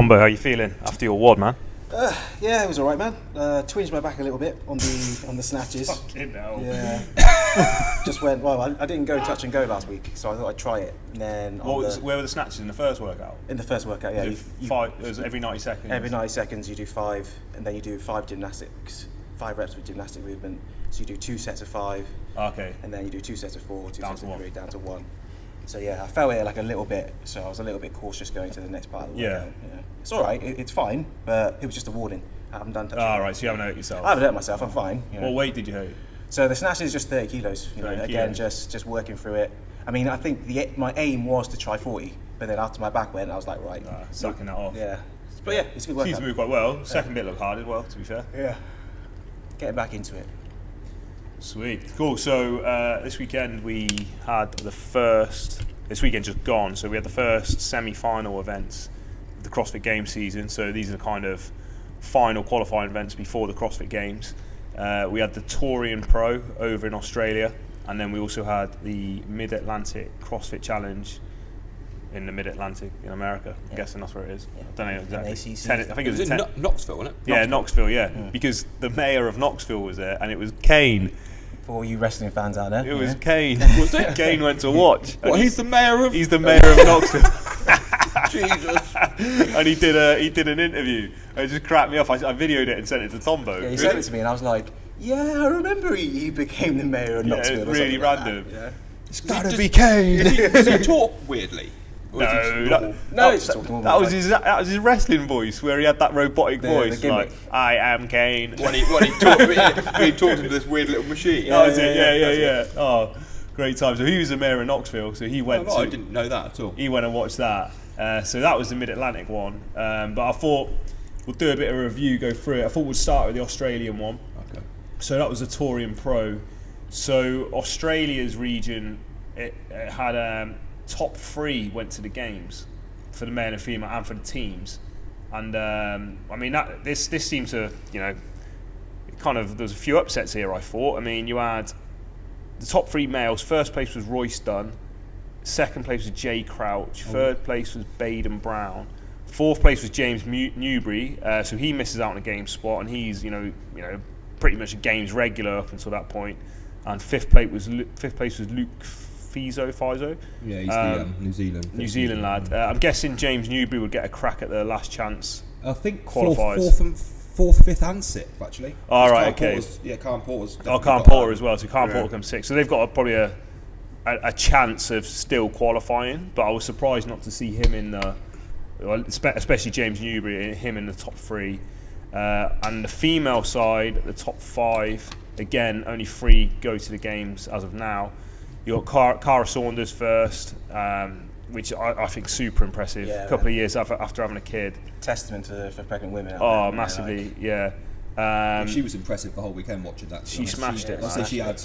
Tombo, how you feeling after your award, man? Yeah, it was alright, man. Twinged my back a little bit on the snatches. Fucking hell. Yeah. Just went, well, I didn't go touch and go last week, so I thought I'd try it. And then where were the snatches in the first workout? In the first workout, yeah. It was every 90 seconds? Every 90 seconds you do 5, and then you do 5 gymnastics, 5 reps with gymnastic movement. So you do 2 sets of 5, okay, and then you do 2 sets of 4, 2 down sets of 3, down to 1. So yeah, I felt it like a little bit, so I was a little bit cautious going to the next part of the workout. Yeah. It's alright, it's fine, but it was just a warning. I haven't done touch. Right, so you haven't hurt yourself? I haven't hurt myself, I'm fine. What weight did you hurt? So the snatch is just 30 kilos. Again, just working through it. I mean, I think my aim was to try 40, but then after my back went, I was like, right. Sucking that off. Yeah. But yeah, it's a good workout. Seems to move quite well. Second bit looked hard as well, to be fair. Yeah. Getting back into it. Sweet. Cool. So this weekend we had this weekend just gone, so we had the first semi-final events of the CrossFit Games season. So these are the kind of final qualifying events before the CrossFit Games. We had the Torian Pro over in Australia, and then we also had the Mid Atlantic CrossFit Challenge in the Mid Atlantic in America. I'm guessing that's where it is. I don't know exactly. I think it was in Knoxville, wasn't it? Yeah, Knoxville. Yeah, because the mayor of Knoxville was there, and it was Kane. For all you wrestling fans out there. It was Kane. Was it? Kane went to watch. Well, he's the mayor of Knoxville. Jesus. And he did an interview. It just cracked me off. I videoed it and sent it to Tombo. Yeah, he sent it to me, and I was like, "Yeah, I remember he became the mayor of Knoxville." Yeah, really random. Like that. It's gotta be Kane. Does he talk weirdly? No, that was his wrestling voice, where he had that robotic voice, like "I am Kane." When he talked into this weird little machine. That was it. Yeah. Oh, great time. So he was the mayor of Knoxville. So he went. I didn't know that at all. He went and watched that. So that was the Mid Atlantic one. But I thought we'll do a bit of a review, go through it. I thought we'd start with the Australian one. Okay. So that was the Torian Pro. So Australia's region, it had top 3 went to the games for the male and female and for the teams. And I mean, this seemed to, there's a few upsets here, I thought. I mean, you had the top 3 males. First place was Royce Dunn. Second place was Jay Crouch. Third place was Baden Brown. Fourth place was James Newbury. So he misses out on a game spot, and he's pretty much a games regular up until that point. And fifth place was Luke Fizo. Yeah, he's the New Zealand lad. I'm guessing James Newbury would get a crack at the last chance. I think qualifiers. Fourth, fifth, and sixth actually. All right, okay. Karen Porter's. Karen Porter as well. So Karen Porter comes 6th. So they've got probably a chance of still qualifying. But I was surprised not to see him in the, especially James Newbury, him in the top 3. And the female side, the top 5. Again, only 3 go to the games as of now. You got Cara Saunders first, which I think super impressive. Yeah, a couple of years after having a kid. Testament for pregnant women. Oh, massively, yeah. She was impressive the whole weekend watching that. She smashed it. I'd say she had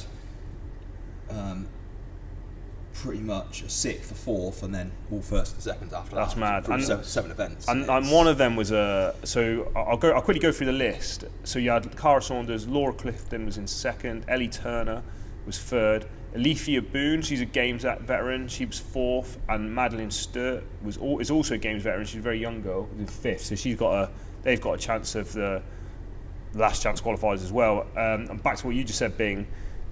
pretty much a 6th, a 4th, and then all first and seconds after that. That's mad. And 7 events. And one of them was so I'll quickly go through the list. So you had Cara Saunders, Laura Clifton was in 2nd, Ellie Turner was 3rd, Alethea Boone, she's a Games veteran, she was 4th, and Madeline Sturt is also a Games veteran. She's a very young girl, in 5th. So they've got a chance of the last chance qualifiers as well. And back to what you just said, Bing.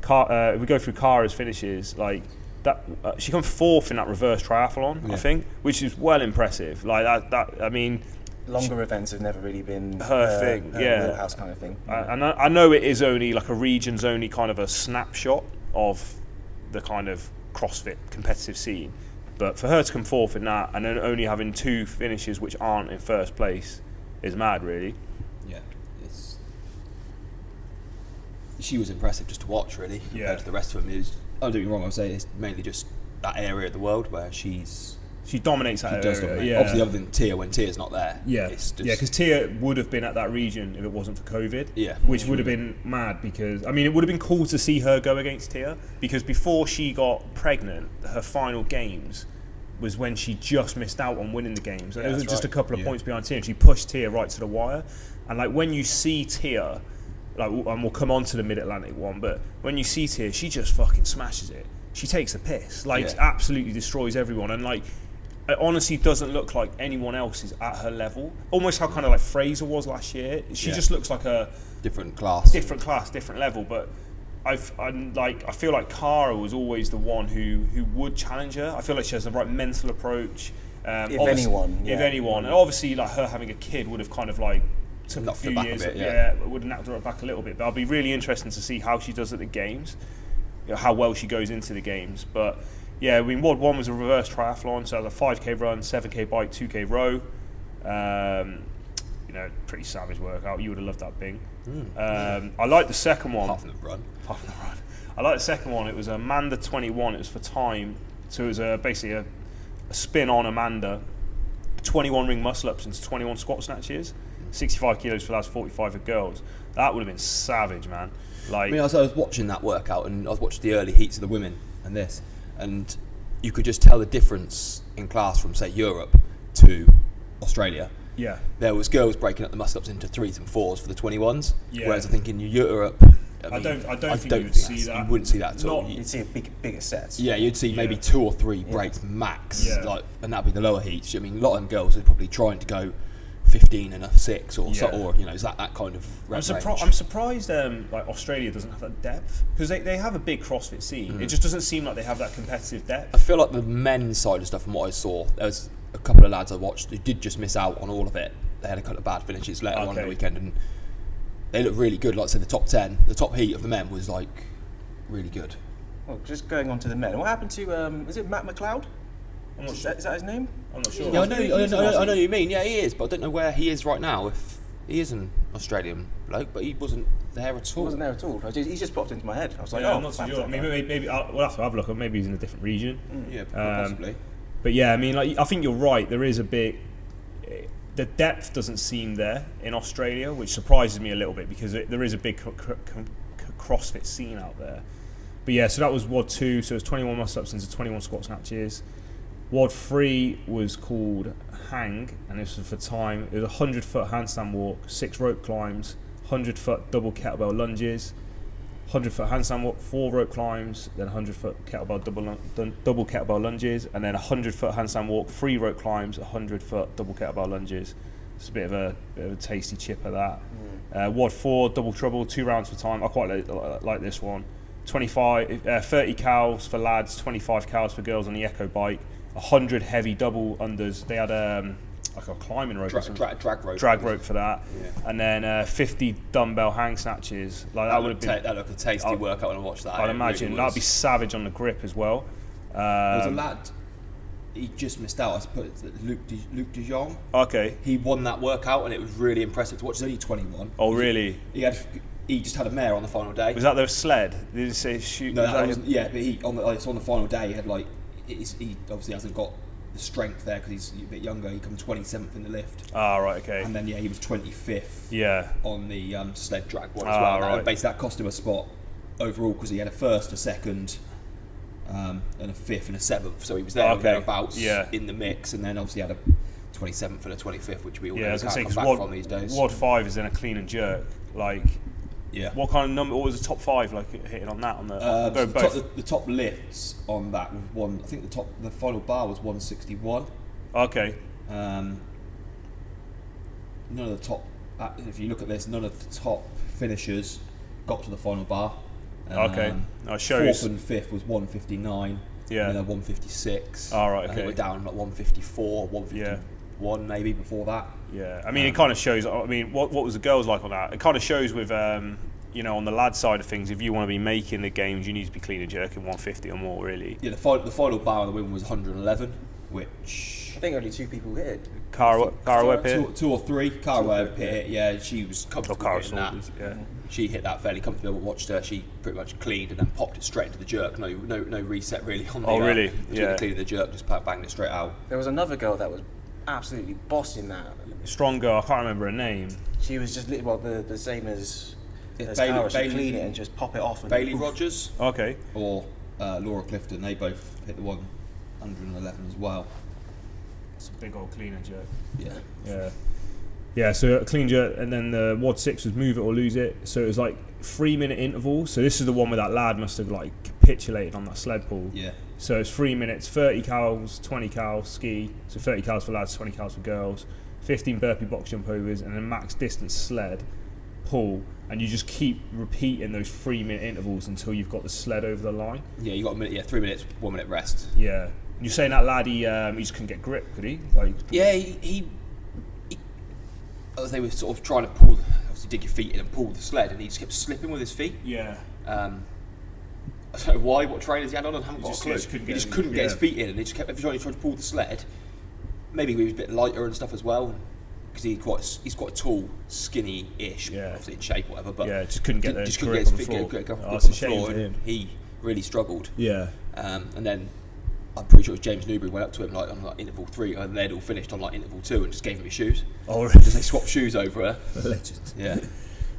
If we go through Cara's finishes, like that, she comes 4th in that reverse triathlon, I think, which is well impressive. Like that. I mean, longer events have never really been her thing. Her wheelhouse kind of thing. And I know it is only like a region's only kind of a snapshot of the kind of CrossFit competitive scene, but for her to come 4th in that and then only having 2 finishes which aren't in first place is mad, really. Yeah, she was impressive just to watch, really, compared to the rest of them. Don't get me wrong, I would say it's mainly just that area of the world where she dominates that area. Dominate. Obviously, other than Tia, when Tia's not there. Because Tia would have been at that region if it wasn't for COVID. Which would have been mad, because I mean it would have been cool to see her go against Tia, because before she got pregnant, her final games was when she just missed out on winning the games. And it was just a couple of points behind Tia, and she pushed Tia right to the wire. And like when you see Tia, and we'll come on to the Mid Atlantic one, but when you see Tia, she just fucking smashes it. She takes the piss, absolutely destroys everyone, and like. it honestly doesn't look like anyone else is at her level. Almost how kind of like Fraser was last year. She just looks like a different class, different level. But I feel like Cara was always the one who would challenge her. I feel like she has the right mental approach. If anyone, and obviously like her having a kid would have kind of like took a few years, would have knocked her back a little bit. But I'll be really interested to see how she does at the games, how well she goes into the games. But yeah, I mean, WOD 1 was a reverse triathlon, so it was a 5k run, 7k bike, 2k row. Pretty savage workout. You would have loved that Bing. I like the second one. Apart from the run. I like the second one. It was Amanda 21. It was for time. So it was basically a spin on Amanda, 21 ring muscle ups into 21 squat snatches, 65 kilos for lads, 45 for girls. That would have been savage, man. Like, I mean, I was watching that workout, and I was watching the early heats of the women and this, and you could just tell the difference in class from, say, Europe to Australia. Yeah. There was girls breaking up the muscle ups into 3s and 4s for the 21s, whereas I think in Europe, I don't think you would see that. You wouldn't see that at all. You'd see bigger sets. Yeah, you'd see maybe 2 or 3 breaks max, and that'd be the lower heats. I mean, a lot of them girls are probably trying to go 15 and a 6 or is that kind of range. I'm surprised like Australia doesn't have that depth, because they have a big CrossFit scene. It just doesn't seem like they have that competitive depth. I feel like the men's side of stuff, from what I saw, there was a couple of lads I watched who did just miss out on all of it. They had a couple of bad finishes later on in the weekend, and they looked really good. Like I said, the top 10, the top heat of the men was like really good. Well, just going on to the men, what happened to is it Matt McLeod? I'm not sure. Is that his name? I'm not sure. Yeah, I know what you mean. Yeah, he is, but I don't know where he is right now. If he is an Australian bloke, but he wasn't there at all. He wasn't there at all. He just popped into my head. I was like, I'm not so sure. I mean, maybe we'll have to have a look. Maybe he's in a different region. Yeah, possibly. But yeah, I mean, like, I think you're right. There is a bit. The depth doesn't seem there in Australia, which surprises me a little bit, because there is a big CrossFit scene out there. But yeah, so that was WOD 2. So it was 21 muscle ups into 21 squat snatches. WOD 3 was called Hang, and this was for time. It was a 100-foot handstand walk, 6 rope climbs, 100-foot double kettlebell lunges, 100-foot handstand walk, 4 rope climbs, then 100-foot kettlebell double kettlebell lunges, and then 100-foot handstand walk, 3 rope climbs, 100-foot double kettlebell lunges. It's a bit of a tasty chip of that. WOD 4 double trouble, 2 rounds for time. I quite like this one. 30 cows for lads, 25 cows for girls on the Echo bike. 100 heavy double unders. They had like a climbing rope, drag rope for that, and then 50 dumbbell hang snatches. Like that would have been that looked a tasty workout when I watched that. I'd imagine really that'd be savage on the grip as well. There was a lad, he just missed out. I suppose Luke De Jong. Okay, he won that workout, and it was really impressive to watch. He's only 21. Oh, really? He just had a mare on the final day. Was that the sled? Did he say shoot? No, that wasn't. Yeah, but on the final day, he had like. He obviously hasn't got the strength there because he's a bit younger. He come 27th in the lift. Ah, right, okay. And then he was 25th. Yeah. On the sled drag one as well. Right. Basically, that cost him a spot overall because he had a first, a second, and a 5th and a 7th. So he was there thereabouts in the mix, and then obviously had a 27th and a 25th, which we all know can't come back from these days. WOD 5 is then a clean and jerk, like. Yeah. What kind of number? What was the top 5 like hitting on that? On the top lifts on that was one. I think the final bar was 161. Okay. None of the top. If you look at this, none of the top finishers got to the final bar. Okay. Shows. 4th and 5th was 159. Yeah. And then 156. All right. Okay. I think we're down like 154, 151 maybe before that. Yeah, I mean, it kind of shows. I mean, what was the girls like on that? It kind of shows with, on the lad side of things, if you want to be making the games, you need to be clean and jerking 150 or more, really. Yeah, the final bar on the women was 111, which I think only 2 people hit it. Cara Webb hit it? 2 or 3. Cara Webb hit it. Yeah, she was comfortable hitting that. Yeah. She hit that fairly comfortably. I watched her. She pretty much cleaned and then popped it straight into the jerk. No reset really on the. Oh, really? The clean and the jerk, just banged it straight out. There was another girl that was absolutely bossing that. Strong girl, I can't remember her name. She was just the same as Cara. She'd clean it and just pop it off. And Bailey Rogers. Okay. Or Laura Clifton. They both hit the 111 as well. It's a big old clean and jerk. Yeah. Yeah, so a clean jerk, and then the WOD 6 was move it or lose it. So it was like 3-minute intervals. So this is the one where that lad must have like capitulated on that sled pull. Yeah. So it's 3 minutes, 30 cals, 20 cals ski. So 30 cals for lads, 20 cals for girls. 15 burpee box jump overs, and then max distance sled pull. And you just keep repeating those 3 minute intervals until you've got the sled over the line. Yeah, you got a minute. Yeah, 3 minutes, 1 minute rest. Yeah. And you're saying that lad, he just couldn't get grip, could he? Like, Yeah, he as they were sort of trying to pull, obviously dig your feet in and pull the sled, and he just kept slipping with his feet. Yeah. I don't know why, what trainers he had on, I haven't got a clue. He just couldn't get his feet in, and he just kept, every time he tried to pull the sled, maybe he was a bit lighter and stuff as well, because he's quite tall, skinny-ish, obviously in shape, whatever, but just couldn't get his grip on the floor. That's a shame for him. He really struggled. Yeah. And then I'm pretty sure it was James Newbury went up to him like on like interval 3, and they'd all finished on like interval 2 and just gave him his shoes. Oh, really? Just they swapped shoes over. Legend. Yeah.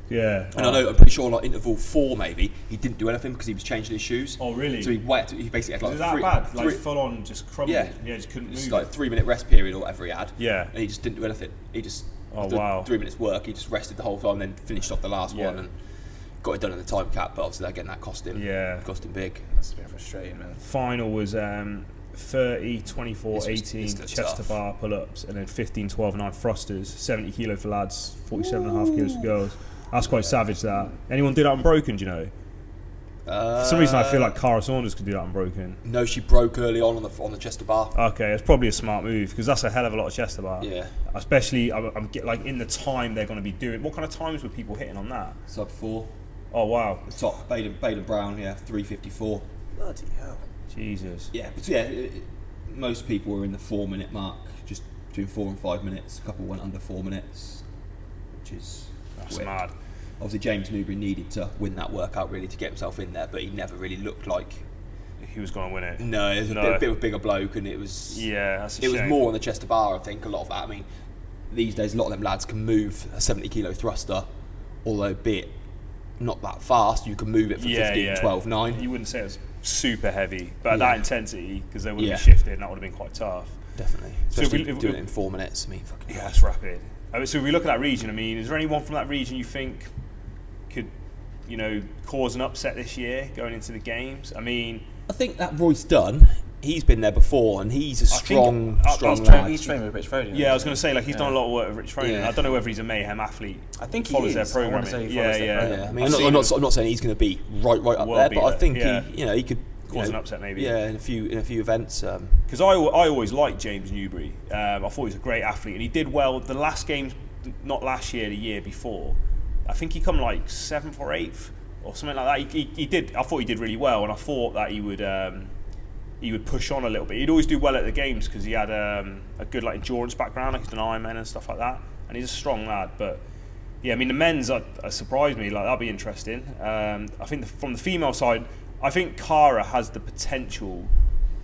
Yeah. And I know, I'm pretty sure like interval 4 maybe, he didn't do anything because he was changing his shoes. Oh, really? So he basically had like was that bad? Like full on just crumbled? Yeah, just couldn't move. It's like 3 minute rest period or whatever he had. Yeah. And he just didn't do anything. He just, after 3 minutes work, he just rested the whole time and then finished off the last one and got it done in the time cap, but obviously again that cost him big. That's a bit frustrating, man. Final was 30, 24, 18 chest to bar pull-ups, and then 15, 12, 9 thrusters, 70 kilo for lads, 47.5 kilos for girls. That's quite savage, that. Anyone do that unbroken, do you know? For some reason I feel like Cara Saunders could do that unbroken. No, she broke early on the chest to bar. Okay, it's probably a smart move, because that's a hell of a lot of chest to bar. Yeah. Especially, I'm like in the time they're going to be doing. What kind of times were people hitting on that? Sub 4. Oh, wow. The top, Baden Brown, 3:54. Bloody hell. Jesus. Yeah, but most people were in the 4 minute mark, just between 4 and 5 minutes. A couple went under 4 minutes, which is quick. Mad. Obviously, James Newbury needed to win that workout really to get himself in there, but he never really looked like he was going to win it. No, it was a bit of a bigger bloke, and it was that's a it shame. was more on the chest to bar. I think a lot of that. I mean, these days a lot of them lads can move a 70 kilo thruster, although be it not that fast, you can move it for 15, 12, 9. You wouldn't say it was super heavy, but at that intensity, because they would have been shifted, and that would have been quite tough. Definitely. Especially if doing it in 4 minutes. I mean, fucking hell. That's rapid. So if we look at that region, I mean, is there anyone from that region you think could, cause an upset this year going into the games? I mean, I think that Royce Dunn, he's been there before, and he's a strong lad. He's trained with Rich Froning. Yeah, I was going to say, like, he's done a lot of work with Rich Froning. Yeah. I don't know whether he's a mayhem athlete. I think he follows is. their programming. Yeah. I mean, I'm not saying he's going to be right up there, but I think he could cause an upset maybe. Yeah, in a few events. Because I always liked James Newbury. I thought he was a great athlete, and he did well. The last games, not last year, the year before, I think he come like 7th or 8th or something like that. He did. I thought he did really well, and I thought that he would push on a little bit. He'd always do well at the games because he had a good like endurance background, like he's an Ironman and stuff like that, and he's a strong lad. But yeah, I mean the men's are surprised me. Like that'll be interesting. I think from the female side, I think Cara has the potential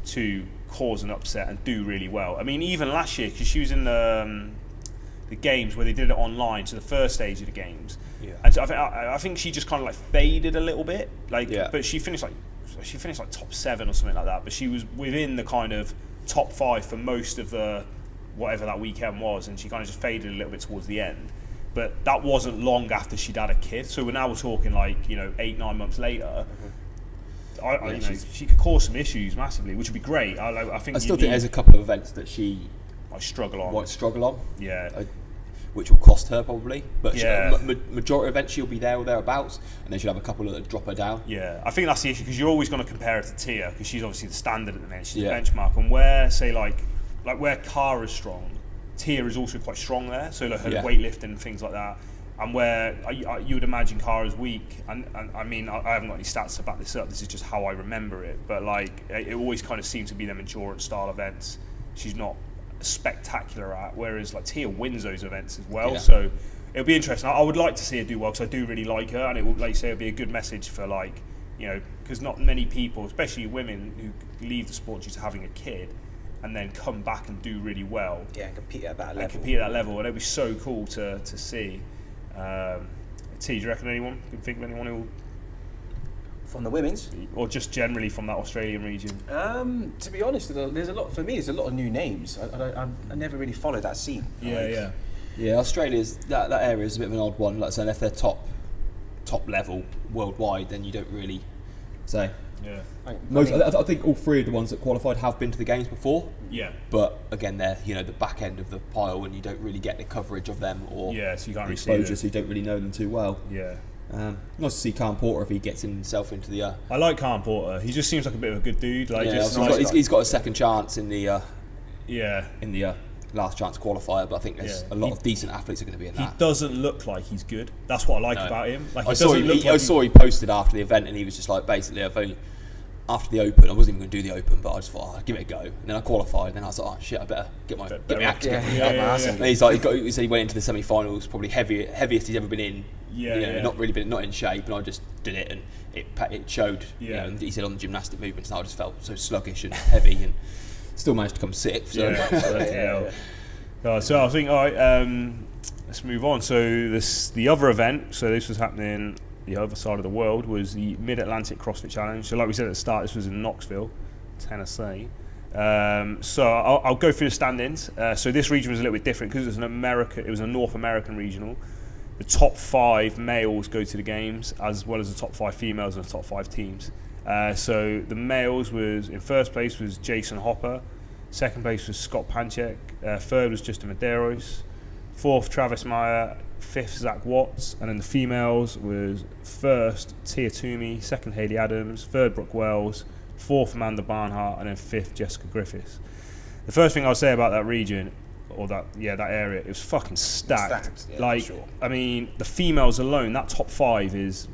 to cause an upset and do really well. I mean even last year, because she was in the games where they did it online, so the first stage of the games. Yeah. And so I think she just kind of like faded a little bit, but she finished like top 7 or something like that. But she was within the kind of top 5 for most of the whatever that weekend was, and she kind of just faded a little bit towards the end. But that wasn't long after she'd had a kid. So we're talking like 8-9 months later. She could cause some issues massively, which would be great. I still think there's a couple of events that she might struggle on. Yeah. Which will cost her probably, but majority of events she'll be there or thereabouts, and then she'll have a couple that drop her down. Yeah, I think that's the issue, because you're always going to compare her to Tia, because she's obviously the standard at the minute. She's the benchmark, and where say like where Cara's strong, Tia is also quite strong there. So like her weightlifting and things like that, and where you would imagine Cara's weak. And I mean I haven't got any stats to back this up. This is just how I remember it. But like it always kind of seems to be them endurance style events. She's not spectacular at, whereas like Tia wins those events as well. So it'll be interesting. I would like to see her do well, because I do really like her, and it will, like you say, it'll be a good message for because not many people, especially women, who leave the sport due to having a kid and then come back and do really well. Yeah, and compete at that level. And it'll be so cool to see. T, do you reckon anyone can think of anyone who? From the women's? Or just generally from that Australian region? To be honest, there's a lot of new names. I never really followed that scene. Yeah. Australia's that area is a bit of an odd one. Like I said, if they're top level worldwide, then you don't really say. Yeah. I think all three of the ones that qualified have been to the games before. Yeah. But again, they're the back end of the pile, and you don't really get the coverage of them or so you can't exposure, so you don't really know them too well. Yeah. Nice to see Cam Porter if he gets himself into the. I like Cam Porter. He just seems like a bit of a good dude. Like, he's got a second chance in the. In the last chance qualifier, but I think there's a lot of decent athletes are going to be in that. He doesn't look like he's good. That's what I like about him. Like, I saw he posted after the event, and he was just like, basically, after the Open, I wasn't even going to do the Open, but I just thought, I'll give it a go. And then I qualified, and then I was like, oh shit, I better get my act together. And he's like, he said he went into the semi-finals, probably heaviest he's ever been in. Not in shape, and I just did it, and it showed. And he said on the gymnastic movements, and I just felt so sluggish and heavy, and still managed to come sixth. So. So I think, all right, let's move on. So the other event, so this was happening the other side of the world, was the Mid Atlantic CrossFit Challenge. So like we said at the start, this was in Knoxville, Tennessee. So I'll go through the stand-ins. So this region was a little bit different because it was a North American regional. The top 5 males go to the games, as well as the top 5 females and the top 5 teams. So the males was, in first place was Jason Hopper, second place was Scott Panchek, third was Justin Medeiros, fourth Travis Meyer, fifth Zach Watts, and then the females was first Tia Toomey, second Hayley Adams, third Brooke Wells, fourth Amanda Barnhart, and then fifth Jessica Griffiths. The first thing I'll say about that region, or that area, it was fucking stacked. I mean, the females alone, that top 5 is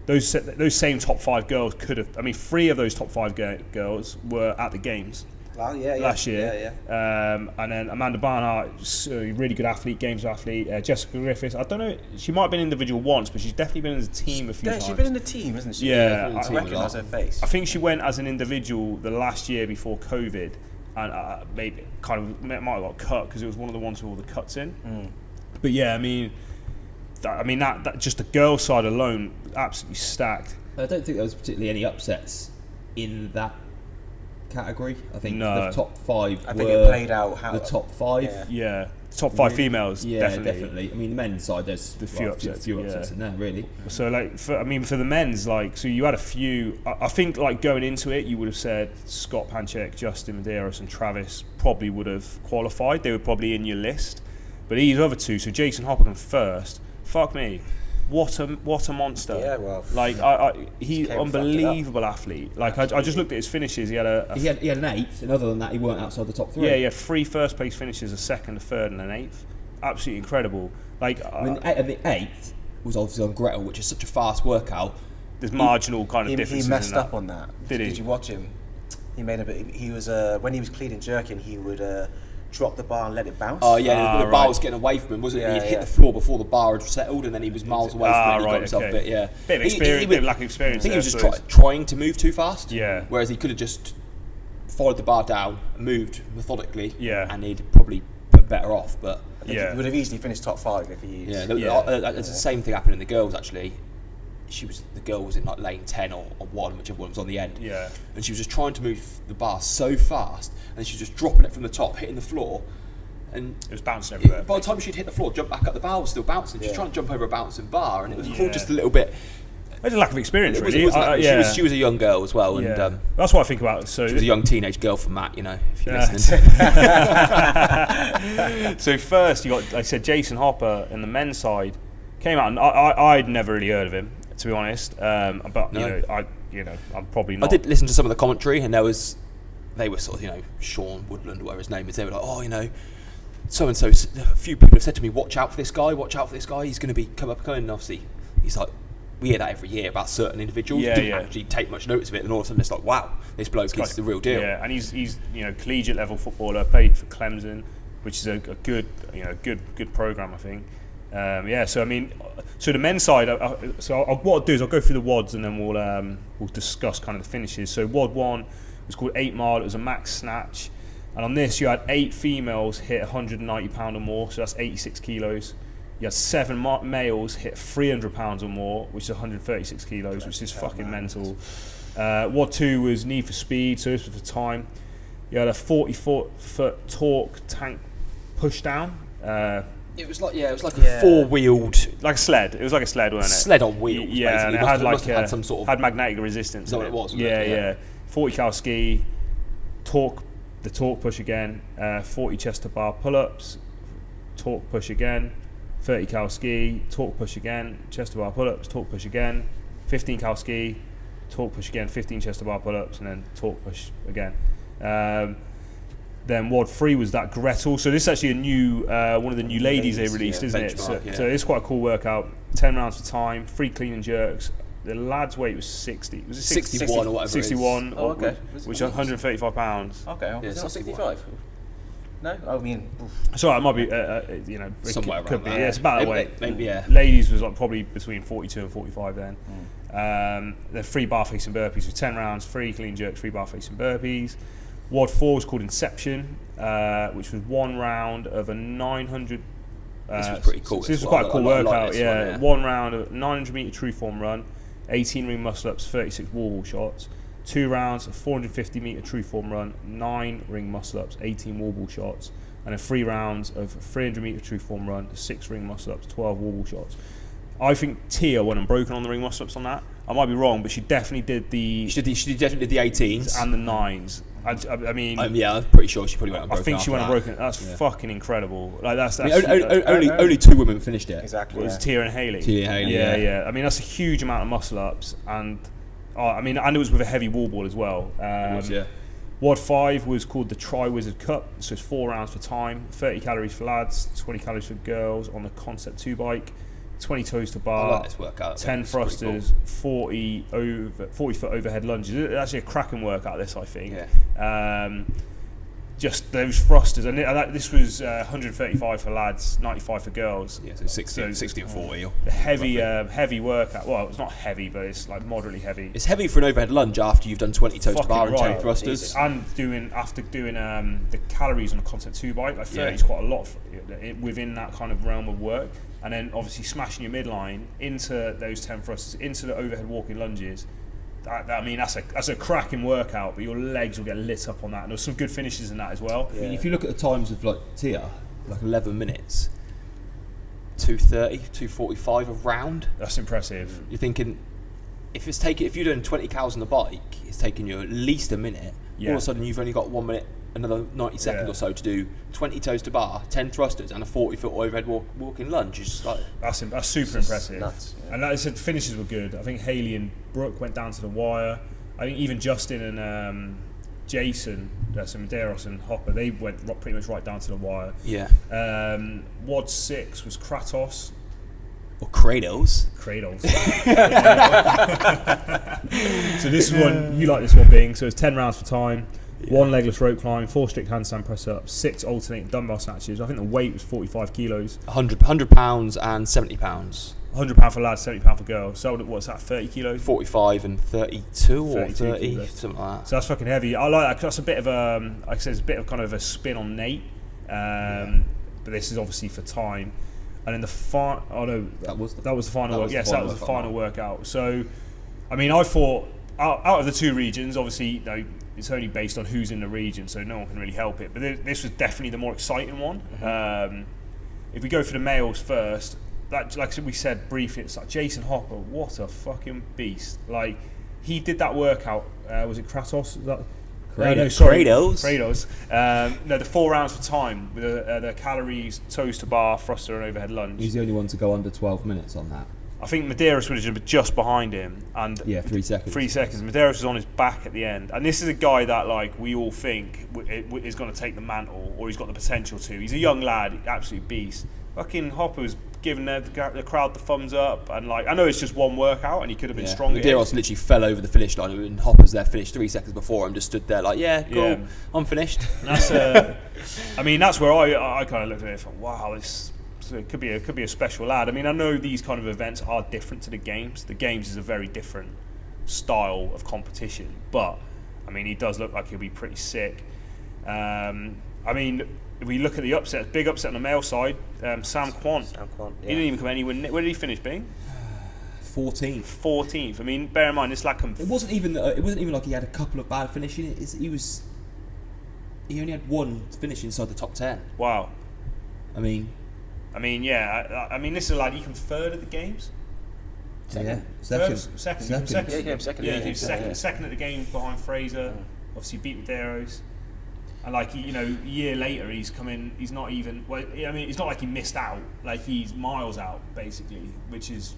those same top 5 girls could have. I mean, 3 of those top 5 girls were at the games last year. And then Amanda Barnhart, a really good athlete, games athlete. Jessica Griffiths, I don't know, she might have been individual once, but she's definitely been in the team a few times. She's been in the team, hasn't she? Yeah, I recognise her face. I think she went as an individual the last year before COVID, and maybe might have got cut because it was one of the ones with all the cuts in. But yeah, I mean that just the girl side alone, absolutely stacked. I don't think there was particularly any upsets in that category. I think the top 5 I think it played out how the top 5. Yeah. Top 5 females, definitely. I mean, the men's side, there's a few upsets in there, really. So, for the men's, so you had a few. I think, going into it, you would have said Scott Panchek, Justin Medeiros, and Travis probably would have qualified. They were probably in your list. But these other two, so Jason Hopper came first. Fuck me. What a monster! Yeah, well, he's unbelievable athlete. I just looked at his finishes. He had he had an 8th, and other than that, he weren't outside the top 3. Yeah, 3 first place finishes, a second, a third, and an 8th. Absolutely incredible. The 8th was obviously on Gretel, which is such a fast workout. There's marginal kind of differences. He messed in up on that. Did you watch him? He made a bit. He was when he was clean and jerking, he would drop the bar and let it bounce. Oh yeah, the bar was getting away from him, wasn't it? He'd hit the floor before the bar had settled, and then he was miles away from it. And he got himself a bit, bit of experience, bit of lack of experience. I think he was just trying to move too fast. Yeah. Whereas he could have just followed the bar down, moved methodically. Yeah. And he'd probably put better off, but he would have easily finished top 5 if he. It's the same thing happened in the girls actually. The girl was in lane 10 or 1, whichever one was on the end. Yeah. And she was just trying to move the bar so fast, and she was just dropping it from the top, hitting the floor. And it was bouncing everywhere. By the time she'd hit the floor, jump back up, the bar was still bouncing. She was trying to jump over a bouncing bar, and it was all just a little bit. There's a lack of experience, really. She was a young girl as well, and that's what I think about. So she was a young teenage girl from Matt, if you're listening. So first, you got, like I said, Jason Hopper in the men's side came out, and I'd never really heard of him, to be honest. But I'm probably not. I did listen to some of the commentary, and they were sort of, Sean Woodland, or whatever his name is. They were like, so and so. A few people have said to me, "Watch out for this guy. Watch out for this guy. He's going to be coming." And obviously, he's like, we hear that every year about certain individuals. Didn't actually take much notice of it, and all of a sudden it's like, wow, this bloke is the real deal. Yeah, and he's collegiate level footballer. Played for Clemson, which is a good program, I think. So I mean, so the men's side. What I'll do is I'll go through the WODs, and then we'll discuss kind of the finishes. So WOD 1 was called 8 mile. It was a max snatch. And on this, you had 8 females hit 190 pound or more, so that's 86 kilos. You had 7 males hit 300 pounds or more, which is 136 kilos, which is fucking mental. WOD 2 was Need for Speed, so this was for time. You had a 40-foot torque tank push down, It was like a four-wheeled, like a sled. It was like a sled, wasn't it? Sled on wheels. Yeah, and it had some sort of had magnetic resistance. Is that what it was? Yeah. 40 cal ski, torque push again, 40 chest to bar pull-ups, torque push again, 30 cal ski, torque push again, chest to bar pull-ups, torque push again, 15 cal ski, torque push again, 15 chest to bar pull-ups, and then torque push again. Then WOD 3 was that Gretel. So this is actually a new one of the new ladies they released, isn't it? So it's quite a cool workout. 10 rounds for time, 3 clean and jerks. The lad's weight was 60. Was it 61 or whatever? 61. Oh, okay. Which is 135 pounds. Okay. Yeah, is it not 65? No, I mean. So it might be, somewhere could around be. that. Yeah, it's about that weight. Maybe, yeah. Ladies was like probably between 42 and 45 then. The 3 bar facing burpees with 10 rounds, 3 clean jerks, 3 bar facing burpees. WOD 4 was called Inception, which was 1 round of a 900. This was pretty cool. So this was quite a cool workout. Yeah. 1 round of 900 meter true form run, 18 ring muscle ups, 36 wall ball shots. 2 rounds of 450 meter true form run, 9 ring muscle ups, 18 wall ball shots, and then 3 rounds of 300 meter true form run, 6 ring muscle ups, 12 wall ball shots. I think Tia went unbroken on the ring muscle ups on that. I might be wrong, but she definitely did the. She definitely did the 18s and the 9s. I mean, yeah, I'm pretty sure she probably went unbroken. I think she went unbroken. That's fucking incredible. Like that's only 2 women finished it. Exactly. It was Tia and Hayley. Yeah. I mean, that's a huge amount of muscle ups, and and it was with a heavy wall ball as well. WOD 5 was called the Tri Wizard Cup, so it's 4 rounds for time, 30 calories for lads, 20 calories for girls on the Concept 2 bike, 20 toes to bar, I like this workout. 10 thrusters, cool. 40 foot overhead lunges. It's actually a cracking workout, this, I think. Yeah. Just those thrusters, and this was 135 for lads, 95 for girls. Yeah, so 60 and 40. The heavy workout. Well, it's not heavy, but it's like moderately heavy. It's heavy for an overhead lunge after you've done 20 toes to bar and 10 thrusters. And after doing the calories on a Concept 2 bike, like 30 is quite a lot within that kind of realm of work. And then obviously smashing your midline into those 10 thrusters, into the overhead walking lunges. That's a cracking workout, but your legs will get lit up on that. And there's some good finishes in that as well. Yeah. I mean, if you look at the times of like Tia, like 11 minutes, 2:30, 2:45 a round. That's impressive. You're thinking, if you're doing 20 cals on the bike, it's taking you at least a minute. Yeah. All of a sudden, you've only got 1 minute, another 90 seconds or so to do 20 toes to bar, 10 thrusters, and a 40-foot overhead walking lunge. It's just like that's super impressive. Nuts, yeah. And like I said, the finishes were good. I think Hayley and Brooke went down to the wire. I think even Justin and Jason, Medeiros and Hopper, they went pretty much right down to the wire. Yeah. WOD 6 was Kratos. Or Kratos. So this is one, you like this one, Bing. So it's 10 rounds for time, 1 legless rope climb, 4 strict handstand press ups, 6 alternating dumbbell snatches. I think the weight was 45 kilos. 100 pounds and 70 pounds. £100 for lads, £70 for girls. So what's that, 30 kilos? 45 and 32 or 30, kilos. Something like that. So that's fucking heavy. I like that because that's a bit of like I said, it's a bit of kind of a spin on Nate. But this is obviously for time. And then that was the final workout. Yes, that was the final workout. So, I mean, I thought out of the 2 regions, obviously, it's only based on who's in the region, so no one can really help it. But this was definitely the more exciting one. Mm-hmm. If we go for the males first, like we said briefly, it's like Jason Hopper. What a fucking beast! Like he did that workout. Was it Kratos? Kratos. The 4 rounds for time with the calories, toes to bar, thruster, and overhead lunge. He's the only one to go under 12 minutes on that. I think Medeiros would have been just behind him, and 3 seconds. 3 seconds. Medeiros was on his back at the end, and this is a guy that like we all think is going to take the mantle, or he's got the potential to. He's a young lad, absolute beast. Fucking Hopper was giving the crowd the thumbs up, and like I know it's just one workout, and he could have been stronger. Medeiros literally fell over the finish line, and Hopper's there finished 3 seconds before him, just stood there like, cool, I'm finished. And that's I mean, that's where I kind of looked at it and thought, wow, this. So it could be a special lad. I mean, I know these kind of events are different to the games. The games is a very different style of competition, but I mean, he does look like he'll be pretty sick. I mean, if we look at the upset, big upset on the male side, Sam Kwon. He didn't even come anywhere. Where did he finish, Bing? 14th. I mean, bear in mind this lad It wasn't even like he had a couple of bad finishes. He only had 1 finish inside the top 10. Wow. I mean, I mean, yeah. I mean, this is a lad. He came third at the games. Second. Second. Yeah, he came second. Yeah, he came second at the games behind Fraser. Obviously beat Medeiros. And like, you know, a year later he's come in. He's not even. Well, I mean, it's not like he missed out. Like, he's miles out basically, which is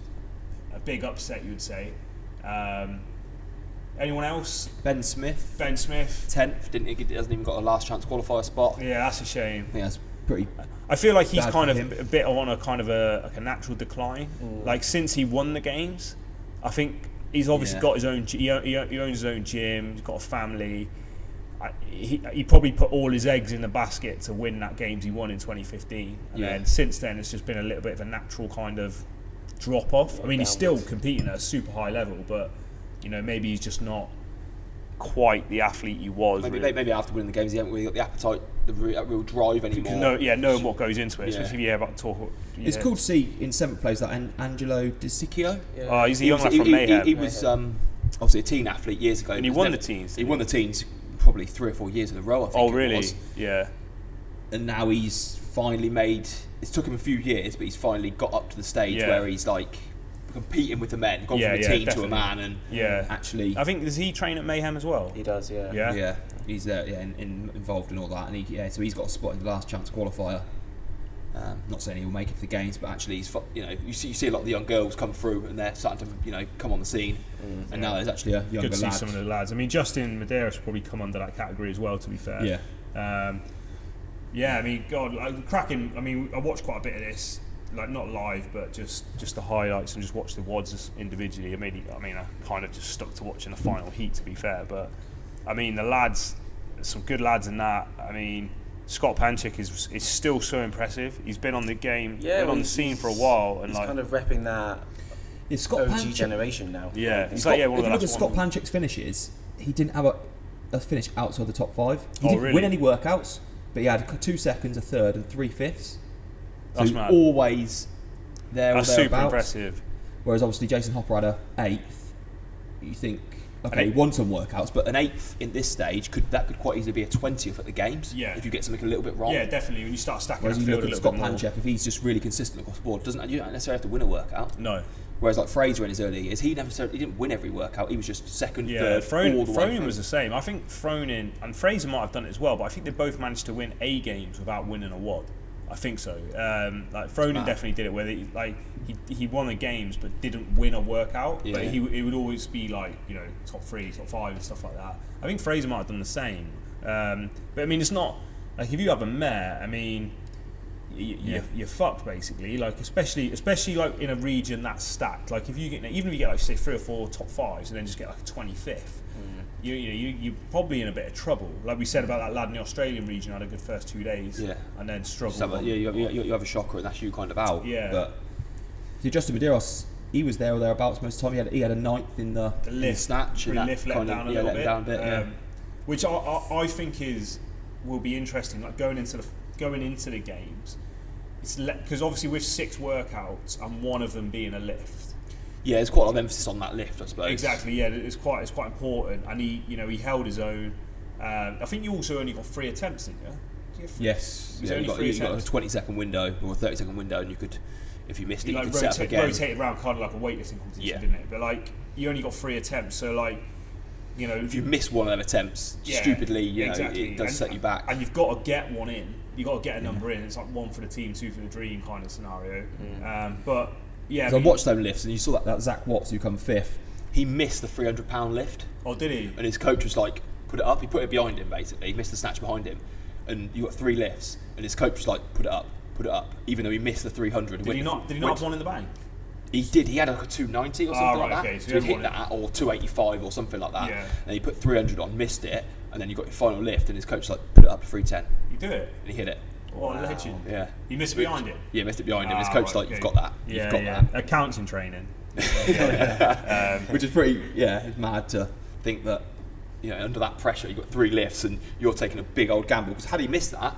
a big upset, you would say. Anyone else? Ben Smith. 10th. He hasn't even got a last chance qualifier spot. Yeah, that's a shame. I think that's pretty. I feel like he's bad kind for of him. a bit on a kind of like a natural decline. Like, since he won the games, I think he's obviously got his own. He owns his own gym. He's got a family. He probably put all his eggs in the basket to win that games he won in 2015. And then since then, it's just been a little bit of a natural kind of drop off. I mean, he's still competing at a super high level, but you know, maybe he's just not quite the athlete he was. Maybe after winning the games, he hasn't really got the appetite, the real drive anymore. Knowing what goes into it, especially if you hear about talk. It's cool to see in 7th place that Angelo Di Sicchio. Oh, he's a young lad from Mayhem. He was obviously a teen athlete years ago. And he won the teens. He won the teens probably 3 or 4 years in a row, I think. Oh, really? It was. Yeah. And now he's finally made. It's took him a few years, but he's finally got up to the stage where he's like competing with the men, gone from a teen to a man, and actually. I think, does he train at Mayhem as well? He does, yeah. Yeah, he's involved in all that, and so he's got a spot in the last chance qualifier. Not saying he'll make it for the games, but actually he's, you know, you see a lot of the young girls come through, and they're starting to, you know, come on the scene. And now there's actually a younger Good to see lad. some of the lads. I mean, Justin Medeiros probably come under that category as well, to be fair. Yeah. I mean, God, like, cracking. I mean, I watched quite a bit of this, like not live, but just the highlights and just watched the WODs individually. I mean, I kind of just stuck to watching the final heat, to be fair. But I mean, the lads, some good lads in that. I mean, Scott Panchik is still so impressive. He's been on the game, been on the scene for a while, and he's like kind of repping that Scott OG Panchik generation now. Yeah, If one you of look the at last Scott ones. Panchik's finishes, he didn't have a finish outside the top 5. He didn't really? win any workouts, but he had 2 seconds, a third, and 3 fifths. So That's mad. always there That's or super thereabouts. impressive. Whereas obviously Jason Hopper had a 8th. You think, okay, he won some workouts, but An 8th in this stage could quite easily be a 20th at the games. Yeah. If you get something a little bit wrong. Yeah, definitely. When you start stacking whereas that you field look a at little Scott bit more. Panchik, if he's just really consistent across the board, You don't necessarily have to win a workout. No. Whereas like Fraser in his early years, he didn't win every workout. He was just second, Yeah, third, all the way Fronin through. was the same. I think Fronin and Fraser might have done it as well, but I think they both managed to win A games without winning a WOD. I think so. Like Fronin definitely did it, where he won the games but didn't win a workout. Yeah. But it would always be like, you know, top 3, top 5 and stuff like that. I think Fraser might have done the same. But I mean, it's not like if you have a mare. I mean, you're fucked basically. Like especially like in a region that's stacked. Like if you get, even if you get like say 3 or 4 top 5s and then just get like a 25th. You're probably in a bit of trouble. Like we said about that lad in the Australian region, had a good first 2 days, and then struggled. So, you have a shocker, and that's you kind of out. Yeah. But see, Justin Medeiros, he was there or thereabouts most of the time. He had a 9th in the lift, snatch, and that lift let kind down of, a little let bit, down a bit, which I think will be interesting. Like going into the games, it's because obviously with 6 workouts and one of them being a lift. Yeah, there's quite a lot of emphasis on that lift, I suppose. Exactly. Yeah, it's quite important, and he held his own. I think you also only got 3 attempts, didn't you? Yes. It was Yeah, only you 3 got a attempts. 20-second window or a 30-second window, and you could, if you missed it, You you like could set up again. rotate around kind of like a weightlifting competition, didn't it? But like you only got 3 attempts, so like, you know, If you miss one of them attempts, stupidly, it does set you back. And you've got to get one in. You've got to get a number in. It's like 1 for the team, 2 for the dream kind of scenario. But yeah, So I watched them lifts, and you saw that Zach Watts who come 5th. He missed the 300-pound lift. Oh, did he? And his coach was like, put it up. He put it behind him, basically. He missed the snatch behind him. And you got 3 lifts. And his coach was like, put it up. Even though he missed the 300. Did he not have one in the bank? He did. He had like a 290 or something like that. Okay, so he'd he hit won that, or 285 or something like that. Yeah. And he put 300 on, missed it. And then you got your final lift. And his coach was like, put it up to 310. You do it? And he hit it. What a legend. Yeah. He missed it behind it? Yeah, missed it behind him. His coach was like, okay. you've got that. Yeah, You've got yeah. that. That counts in training. Which is pretty, it's mad to Think that, under that pressure, you've got 3 lifts and you're taking a big old gamble. Because had he missed that,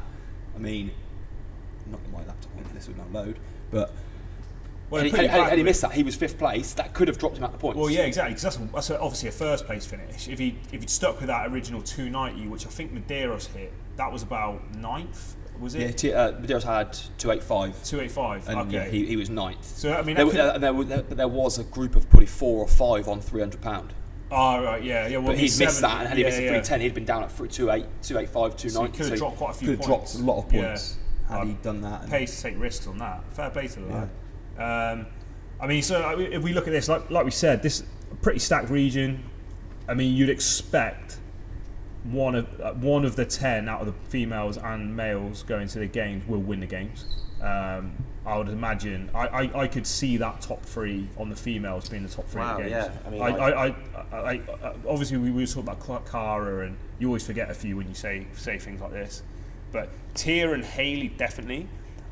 I mean, I'm not going to my laptop on, this would not load, but Well, had he missed that, he was 5th place. That could have dropped him out the points. Well, yeah, exactly. Because that's obviously a first place finish. If he'd stuck with that original 290, which I think Medeiros hit, that was about 9th was Yeah, it? Medeiros had 285. 285. And Okay. yeah, he was ninth. So I mean, there was a group of probably 4 or 5 on £300. Oh right, yeah. Well, But he'd missed that, and had he missed the 310, 310, he'd been down at 285, 290. So he could have dropped quite a few Could have points. dropped a lot of points had he done that. And Pays to take risks on that. Fair play to the lad. I mean, so if we look at this, like we said, this a pretty stacked region. I mean, you'd expect one of the 10 out of the females and males going to the games will win the games. I would imagine. I could see that top 3 on the females being the top 3 of the games. Yeah. I mean, I obviously we were talking about Cara, and you always forget a few when you say things like this. But Tia and Hayley definitely.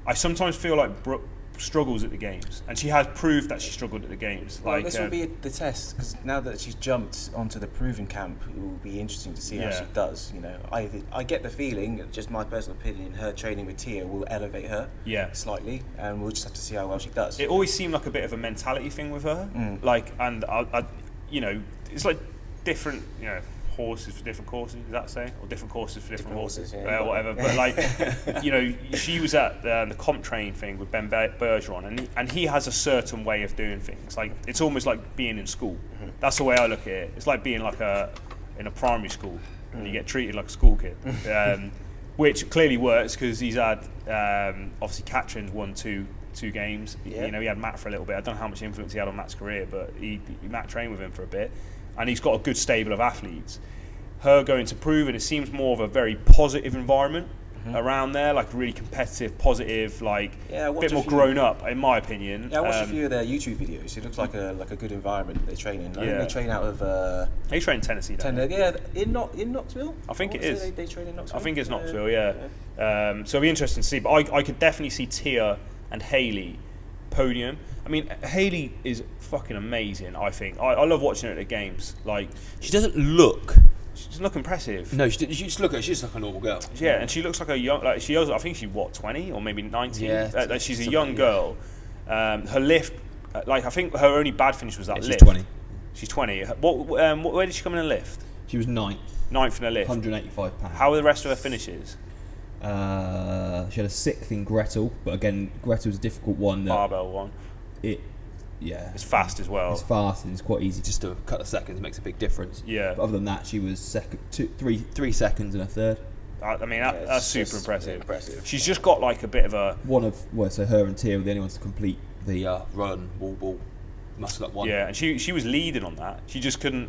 I sometimes feel like Brooke struggles at the games, and she has proved that she struggled at the games. Well, this will be the test, because now that she's jumped onto the proven camp, it will be interesting to see how she does. You know, I get the feeling, just my personal opinion, her training with Tia will elevate her slightly, and we'll just have to see how well she does. It always seemed like a bit of a mentality thing with her, like, and I you know, it's like different, you know, horses for different courses, does that say? Or different courses for different horses, whatever. But like, you know, she was at the comp train thing with Ben Bergeron, and he has a certain way of doing things. Like, it's almost like being in school. That's the way I look at it. It's like being like in a primary school, and you get treated like a school kid, which clearly works because he's had obviously Catherine's won two games. You know, he had Matt for a little bit. I don't know how much influence he had on Matt's career, but Matt trained with him for a bit. And he's got a good stable of athletes. Her going to prove, and it seems more of a very positive environment around there, like really competitive, positive, like a bit more grown up, in my opinion. Yeah, I watched a few of their YouTube videos. It looks like a good environment they train in. I think they train out of. They train in Tennessee, don't they? Yeah, in Knoxville. I think it is. They train in Knoxville. I think it's Knoxville. Yeah. So it'll be interesting to see. But I could definitely see Tia and Hayley podium. I mean, Hayley is fucking amazing. I think I love watching her at the games. Like, she doesn't look impressive. No, she just look at her. She's like a normal girl. Yeah, and she looks like a young. Like, she is. I think she's 20 or maybe 19. Yeah, she's a young girl. Her lift, like I think her only bad finish was that lift. She's 20. She's 20. Where did she come in a lift? She was ninth. Ninth in a lift. £185. How were the rest of her finishes? She had a 6th in Gretel, but again, Gretel's a difficult one. Barbell one. It's fast as well. It's fast and it's quite easy. Just a couple of seconds makes a big difference. Yeah. But other than that, she was second, 3 seconds and a third. I mean, that's super impressive. She's just got like a bit of a so her and Tia were the only ones to complete the run wall muscle up one. Yeah, and she was leading on that. She just couldn't.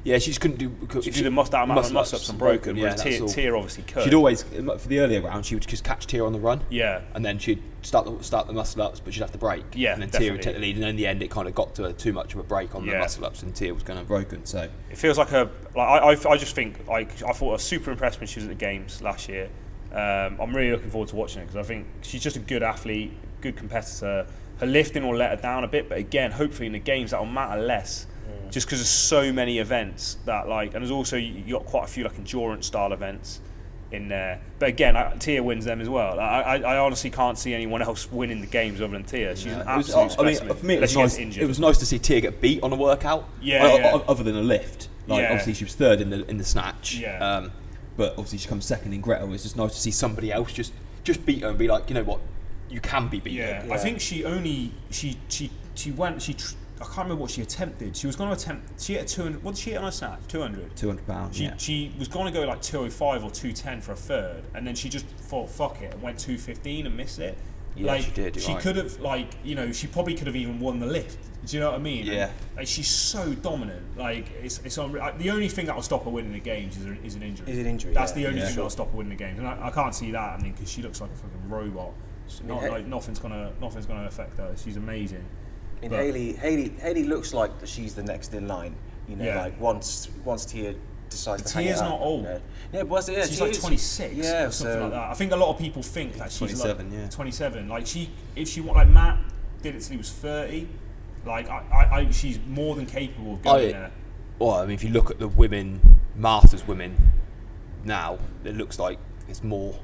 Yeah, she just couldn't do. She did the muscle ups unbroken. Yeah, Tia obviously could. She'd always, for the earlier round, she would just catch Tia on the run. Yeah, and then she'd start the muscle ups, but she'd have to break. Yeah, and then Tia would take the lead, and in the end, it kind of got to too much of a break on the muscle ups, and Tia was going to broken. So it feels like I just think I thought I was super impressed when she was at the games last year. I'm really looking forward to watching it because I think she's just a good athlete, good competitor. Her lifting will let her down a bit, but again, hopefully in the games that'll matter less. Just because there's so many events that and there's also you got quite a few like endurance style events in there. But again, Tia wins them as well. I honestly can't see anyone else winning the games other than Tia. She's an absolute specimen. For me, it was nice to see Tia get beat on a workout. Other than a lift, obviously she was third in the snatch. Yeah. But obviously she comes second in Gretel. It's just nice to see somebody else just beat her and be like, you know what, you can be beaten. Yeah. I think she I can't remember what she attempted. She was going to attempt. She hit 200. What did she hit on a snatch? 200. £200. She was going to go like 205 or 210 for a third, and then she just thought fuck it and went 215 and missed it. Yeah, she did. She could have she probably could have even won the lift. Do you know what I mean? Yeah. And, she's so dominant. It's on. The only thing that will stop her winning the games is an injury. Is an injury? That's the only thing that will stop her winning the games, and I can't see that. I mean, because she looks like a fucking robot. Nothing's gonna affect her. She's amazing. And Hayley looks like she's the next in line. You know, like once Tia decides to hang it up. Tia's not old. She's like 26 or something like that. I think a lot of people think that she's 27, like 27. Like if she like Matt did it till he was 30. Like she's more than capable of going there. Well, I mean, if you look at the Masters women now, it looks like it's more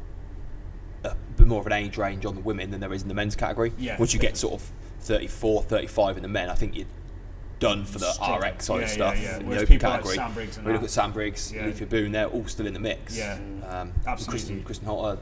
of an age range on the women than there is in the men's category. Yeah, once you get sort of 34, 35 in the men, I think done for the RX side of stuff. Yeah. In Whereas the open people category. like Sam Briggs and we look at Sam Briggs, Leafy Boone, they're all still in the mix. Yeah, absolutely. Kristen Hotter,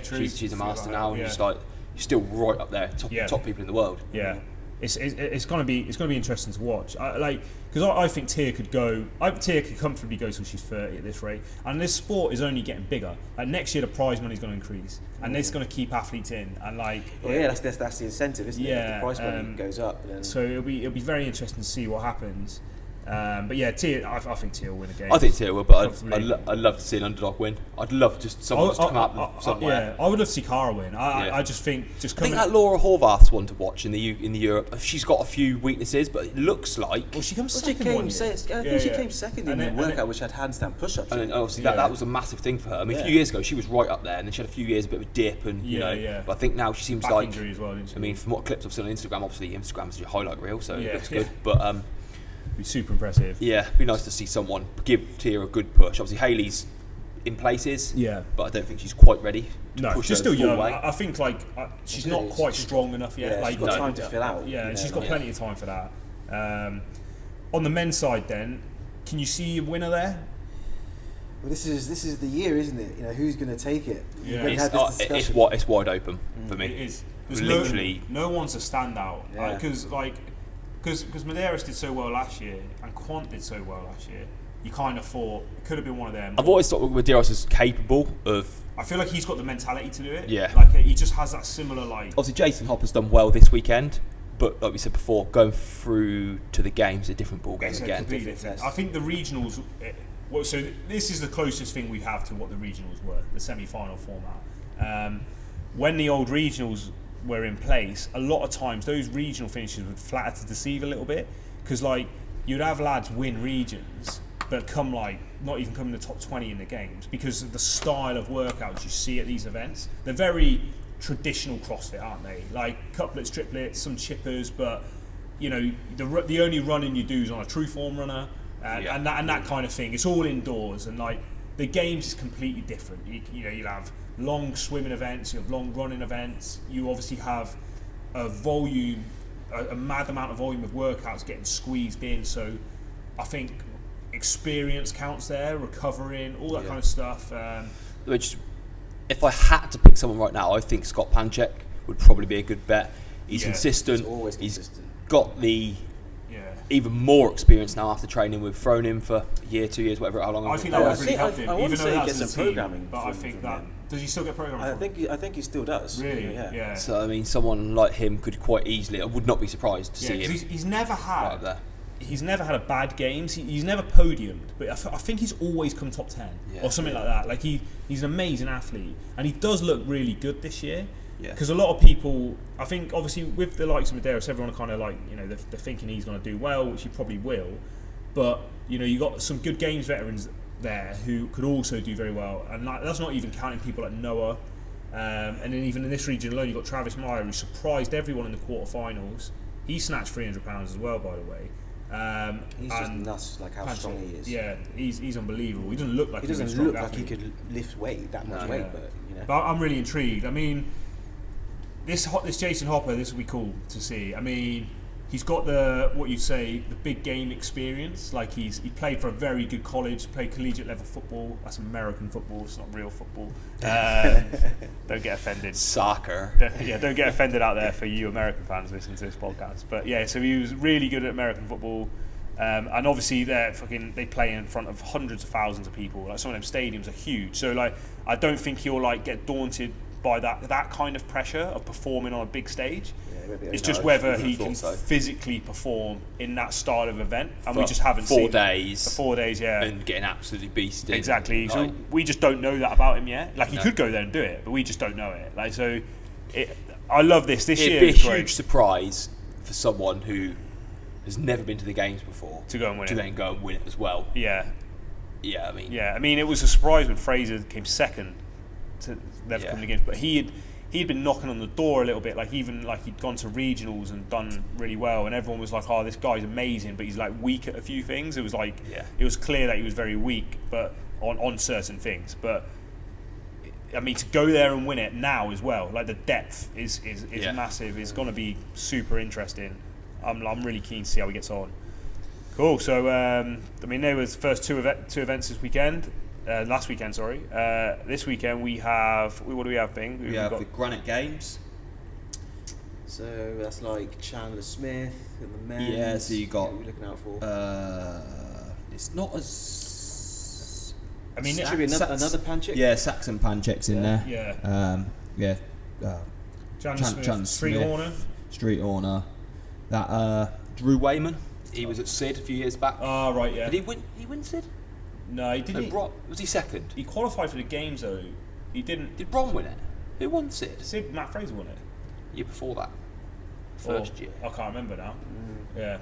true. She's a master now, and just like you're still right up there, top people in the world. Yeah, it's going to be interesting to watch. Because I think Tia could go. Tia could comfortably go till she's 30 at this rate, and this sport is only getting bigger. Like next year, the prize money is going to increase, and it's going to keep athletes in. And that's the incentive, isn't it? The prize money goes up. So it'll be very interesting to see what happens. But yeah, Tia, I think Tia will win a game. I think Tia will, but I'd love to see an underdog win. I'd love just someone to come out somewhere. I would love to see Cara win. I just think I think that Laura Horvath's one to watch in the Europe. She's got a few weaknesses, but it looks like she comes second. She came second in the workout, which had handstand push-ups. And then obviously that was a massive thing for her. I mean, a few years ago she was right up there, and then she had a few years a bit of a dip, and But I think now she seems back injury as well, didn't she? I mean, from what clips I've seen on Instagram, obviously Instagram's your highlight reel, so it looks good. But be super impressive. Yeah, it'd be nice to see someone give Tia a good push. Obviously, Hayley's in places, but I don't think she's quite ready. She's still young. I think she's not quite strong enough yet. She's got time to fill out. And she's got plenty of time for that. On the men's side, then, can you see a winner there? Well, this is the year, isn't it? Who's going to take it? Yeah. It's wide open for me. It is. There's literally no one's a standout because Medeiros did so well last year and Quant did so well last year. You kind of thought it could have been one of them. I've always thought Medeiros is capable of. I feel like he's got the mentality to do it. Yeah. He just has that similar Obviously, Jason Hopper's done well this weekend, but like we said before, going through to the games is a different ball game again. I think the regionals. So this is the closest thing we have to what the regionals were, the semi-final format. When the old regionals were in place, a lot of times those regional finishes would flatter to deceive a little bit, because you'd have lads win regions but not even come in the top 20 in the games because of the style of workouts you see at these events. They're very traditional CrossFit, aren't they? Couplets, triplets, some chippers, but the only running you do is on a true form runner, and that kind of thing. It's all indoors, and the games is completely different. You'll have long swimming events, you have long running events, you obviously have a mad amount of volume of workouts getting squeezed in, so I think experience counts there, recovering, all that kind of stuff. Which, if I had to pick someone right now, I think Scott Panchek would probably be a good bet. He's consistent. He's always consistent. He's got the even more experience now after training. We've thrown him for a year, 2 years, whatever. How long? I think that would really help him. I want to even say though he gets some programming, but I think that does he still get programming? I think he still does. Really? Yeah. So I mean, someone like him could quite easily. I would not be surprised to see him. He's never had. Right there. He's never had a bad games. He's never podiumed, but I think he's always come top 10 or something like that. He's an amazing athlete, and he does look really good this year. Because a lot of people, I think, obviously with the likes of Medeiros, everyone are kind of they're thinking he's going to do well, which he probably will. But you got some good games veterans there who could also do very well, and that's not even counting people like Noah. And then even in this region alone, you got Travis Meyer, who surprised everyone in the quarterfinals. He snatched 300 pounds as well, by the way. He's just nuts, how strong he is. Yeah, he's unbelievable. He doesn't look like he could lift weight that much weight, but But I'm really intrigued. I mean, this Jason Hopper, this will be cool to see. I mean, he's got the big game experience. He played for a very good college, played collegiate level football. That's American football. It's not real football. Don't get offended. Soccer. Don't get offended out there for you American fans listening to this podcast. But so he was really good at American football, and obviously they play in front of hundreds of thousands of people. Some of them stadiums are huge. So I don't think he'll get daunted by that kind of pressure of performing on a big stage. It's just whether he can physically perform in that style of event, and we just haven't seen 4 days. The 4 days, and getting absolutely beasted. Exactly. So we just don't know that about him yet. He could go there and do it, but we just don't know it. I love this year. It'd be a huge surprise for someone who has never been to the games before to go and win it. To then go and win it as well. Yeah. I mean, it was a surprise when Fraser came second to never come against, but he'd been knocking on the door a little bit, he'd gone to regionals and done really well, and everyone was like, oh, this guy's amazing, but he's weak at a few things. It was it was clear that he was very weak, but on certain things. But I mean, to go there and win it now as well, the depth is massive. It's going to be super interesting. I'm really keen to see how he gets on. Cool. So there was first two events this weekend. Last weekend, sorry. This weekend we have. What do we have, Bing? We have the Granite Games. So that's like Chandler Smith and the men. Yeah. So you got. What are we looking out for? It's not as. I mean, should be another Panchik. Yeah, Saxon Panchik's in there. Yeah. Chandler Street Horner. Street Horner. That Drew Wayman. He was at Sid a few years back. Oh, right, yeah. Did he win Sid? No, he didn't. Was he second? He qualified for the games though. He didn't. Did Bron win it? Who won Sid? Matt Fraser won it. Year before that. First year. I can't remember now. Yeah.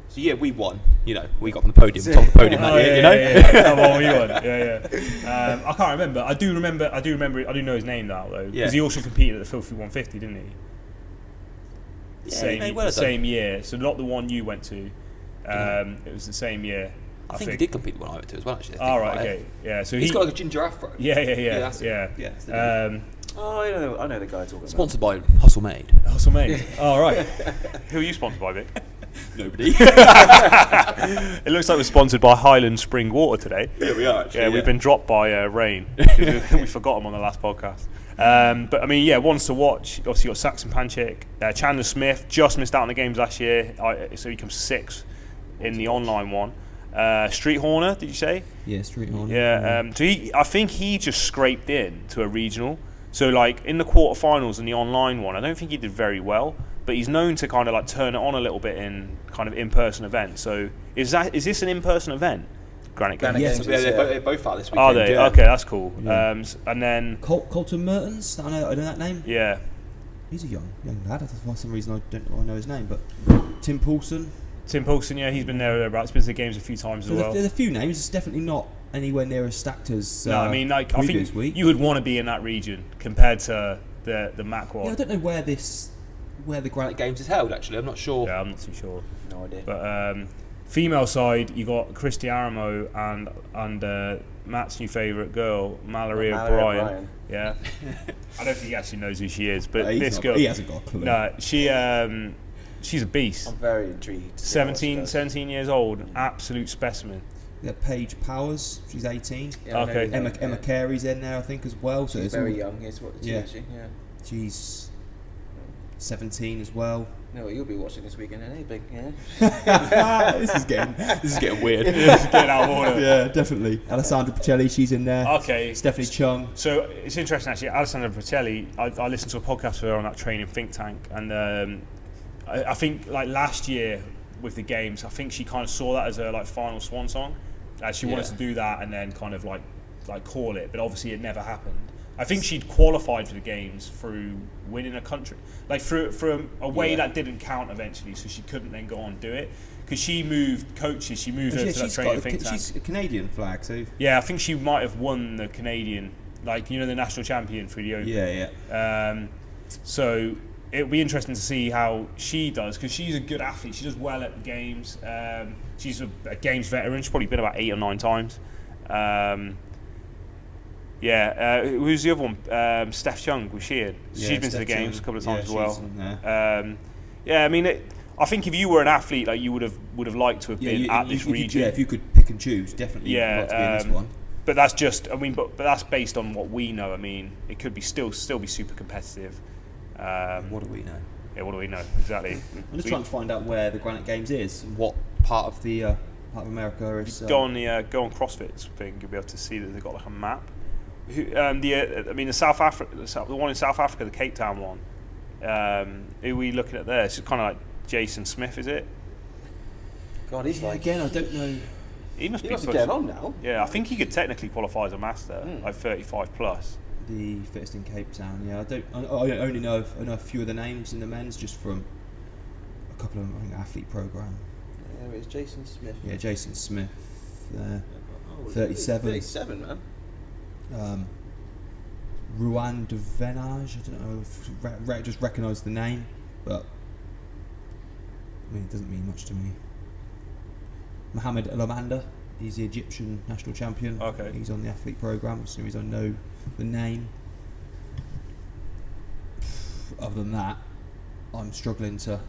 So yeah, we won. You know, we got from the podium, top of the podium that year. You know. Yeah. Come on, we won. Yeah. I can't remember. I do know his name now though, because he also competed at the Filthy 150, didn't he? Yeah, same year. So not the one you went to. It was the same year. I think he did compete the one I went to as well. Actually. Okay. Yeah. So he's got like a ginger afro. Yeah. Oh, I know the guy talking. Sponsored by Hustle Made. Hustle Made. All right. Who are you sponsored by, Vic? Nobody. It looks like we're sponsored by Highland Spring Water today. Yeah, we are actually. Yeah, we've been dropped by rain. We forgot them on the last podcast. But I mean, yeah, ones to watch. Obviously, you got Saxon Panchik, Chandler Smith just missed out on the games last year, so he comes 6th in the online one. Street Horner, did you say? Yeah, Street Horner. Yeah. So I think he just scraped in to a regional. So like in the quarterfinals and the online one, I don't think he did very well, but he's known to kind of like turn it on a little bit in kind of in-person events. So is this an in-person event? Granite Games. Yes, they're both out this weekend. Are they? Yeah. Okay, that's cool. Yeah. And then Colton Mertens. I know that name. Yeah. He's a young lad. For some reason I know his name, but Tim Poulsen, yeah, he's been there about. He's been to the games a few times as well. There's a few names. It's definitely not anywhere near as stacked as. No, I mean, like I think week. you would want to be in that region compared to the MAC one. Yeah, I don't know where the Granite Games is held. Actually, I'm not sure. Yeah, I'm not too sure. No idea. But female side, you got Christy Aramo and Matt's new favourite girl, Mallory O'Brien. Yeah, I don't think he actually knows who she is, but this girl, he hasn't got a clue. No, she's a beast. I'm very intrigued. 17 years old, absolute specimen. Yeah, Paige Powers, she's 18. Yeah, okay. Emma Carey's in there, I think, as well. So she's very young. Yeah. She's 17 as well. No, you'll be watching this weekend, eh? Big, yeah. This is getting weird. This is getting out of order. Yeah, definitely. Alessandra Pacelli, she's in there. Okay. Stephanie Chung. So it's interesting actually. Alessandra Pacelli, I listened to a podcast with her on that training think tank, and I think like last year with the games, I think she kind of saw that as her like final swan song. She wanted to do that and then kind of like call it, but obviously it never happened. I think she'd qualified for the games through winning a country, like through a way that didn't count eventually, so she couldn't then go on and do it because she moved coaches. She moved over to that training think tank. She's a Canadian flag, so yeah, I think she might have won the Canadian, like the national champion for the Open. Yeah. So it'll be interesting to see how she does because she's a good athlete. She does well at the games. She's a games veteran. She's probably been about 8 or 9 times. Who's the other one? Steph Chung, was she in? She's been to the games a couple of times as well. I mean, I think if you were an athlete, like you would have liked to have been at this region. If you could pick and choose, definitely. Yeah, like to be in this one. But that's just. I mean, but that's based on what we know. I mean, it could be still be super competitive. What do we know? Yeah, what do we know exactly? I'm just trying to find out where the Granite Games is and what part of the part of America is. Go on CrossFit's thing. You'll be able to see that they've got like a map. The South Africa, the one in South Africa, the Cape Town one. Who are we looking at there? It's kind of like Jason Smith, is it? God, he's like again. I don't know. He must be getting on now. Yeah, I think he could technically qualify as a master, like 35 plus. The Fittest in Cape Town. Yeah, I only know a few of the names in the men's just from a couple of athlete program. Yeah, it's Jason Smith. Yeah, Jason Smith. 37. 37, man. Ruan de Venage, I don't know if just recognise the name, but I mean it doesn't mean much to me. Mohamed Elamanda, he's the Egyptian national champion. Okay. He's on the athlete programme, as soon as I know the name. Other than that, I'm struggling to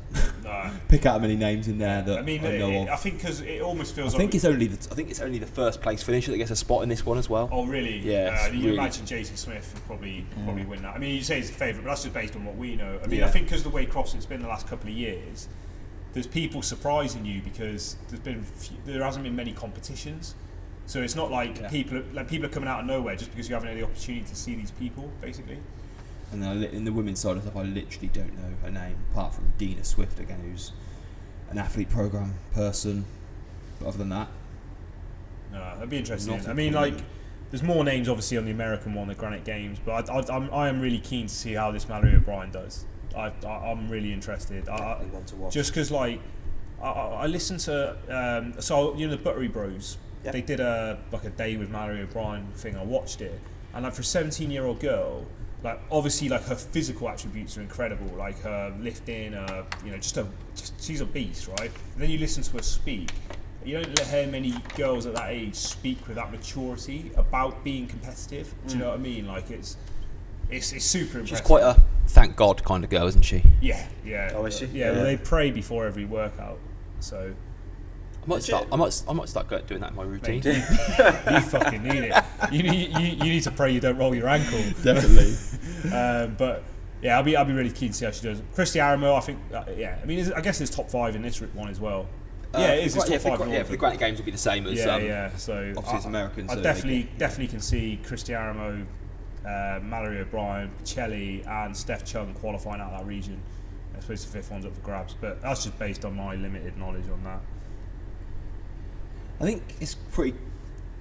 pick out many names in there that I know of. I think because it almost feels. I think it's only the first place finisher that gets a spot in this one as well. Oh really? Yeah. You imagine Jason Smith would probably win that. I mean, you say he's a favourite, but that's just based on what we know. I mean, I think because the way CrossFit's been the last couple of years, there's people surprising you because there hasn't been many competitions. So it's not like people are coming out of nowhere just because you haven't had the opportunity to see these people, basically. And then in the women's side of stuff, I literally don't know her name, apart from Dina Swift again, who's an athlete program person. But other than that, no, that'd be interesting. I mean, like, there's more names obviously on the American one, the Granite Games, but I am really keen to see how this Mallory O'Brien does. I'm really interested. Want to watch. Just because, like, I listened to the Buttery Bros. Yep. They did a day with Mallory O'Brien thing. I watched it, and like for a 17-year-old girl. Like obviously, like her physical attributes are incredible. Like her lifting, she's a beast, right? And then you listen to her speak. You don't hear many girls at that age speak with that maturity about being competitive. Do you know what I mean? Like it's super impressive. She's quite a thank God kind of girl, isn't she? Yeah. Oh, is she? Yeah. Well, they pray before every workout, so. I might start doing that in my routine. You fucking need it. You need to pray you don't roll your ankle. Definitely. But yeah, I'll be really keen to see how she does. Christy Aramo, I think. I mean, I guess there's top 5 in this one as well. It is. It's top 5. For the Granite Games will be the same as. So obviously it's American. I definitely can see Christy Aramo, Mallory O'Brien, Chelly, and Steph Chung qualifying out of that region. I suppose the 5th one's up for grabs, but that's just based on my limited knowledge on that. I think it's pretty.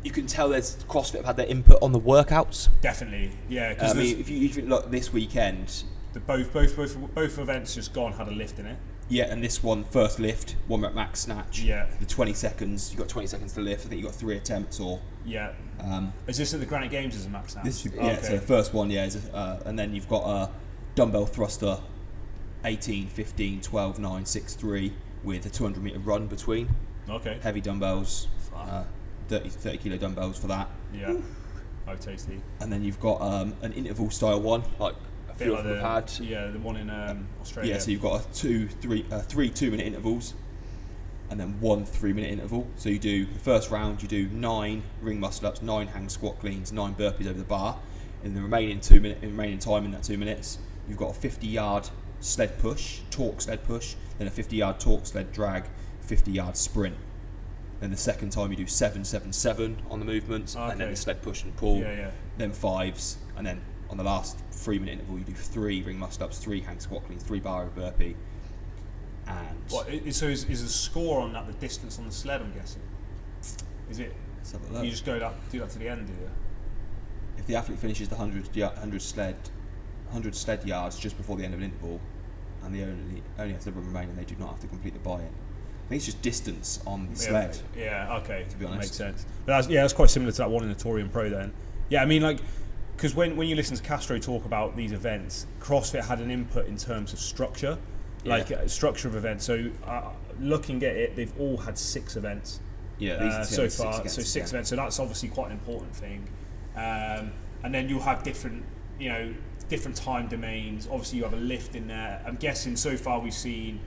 You can tell there's CrossFit have had their input on the workouts. Definitely, yeah. I mean, if you look this weekend, both events just gone had a lift in it. Yeah, and this one first lift, 1 rep max snatch. Yeah. The 20 seconds. You got 20 seconds to lift. I think you got 3 attempts or. Yeah. Is this at the Granite Games as a max snatch? So the first one, and then you've got a dumbbell thruster, 18, 15, 12, 9, 6, 3 with a 200 meter run between. Okay. Heavy dumbbells, 30 kilo dumbbells for that. Yeah. Oh, tasty. And then you've got an interval style one, like a few of them have had. Yeah, the one in Australia. Yeah, so you've got three 2-minute intervals, and then 1 3-minute interval. So you do the first round, you do 9 ring muscle ups, 9 hang squat cleans, 9 burpees over the bar. In the remaining remaining time in that 2 minutes, you've got a 50-yard sled push, torque sled push, then a 50-yard torque sled drag, 50-yard sprint. Then the second time you do 7, 7, 7 on the movements, and then the sled push and pull. Then 5s, and then on the last 3-minute interval you do 3 ring muscle ups, 3 hang squat cleans, 3 bar over burpee. And so is the score on that the distance on the sled? I'm guessing. Is it? You just do that to the end, do you? If the athlete finishes the 100 sled yards just before the end of an interval, and they only have the room remaining, they do not have to complete the buy-in. I think it's just distance on the sled. Yeah, okay. To be honest. Makes sense. But that's quite similar to that one in the Torian Pro then. Yeah, I mean, like, because when you listen to Castro talk about these events, CrossFit had an input in terms of structure, structure of events. So looking at it, they've all had 6 events so far. 6 events. So that's obviously quite an important thing. And then you'll have different time domains. Obviously, you have a lift in there. I'm guessing so far we've seen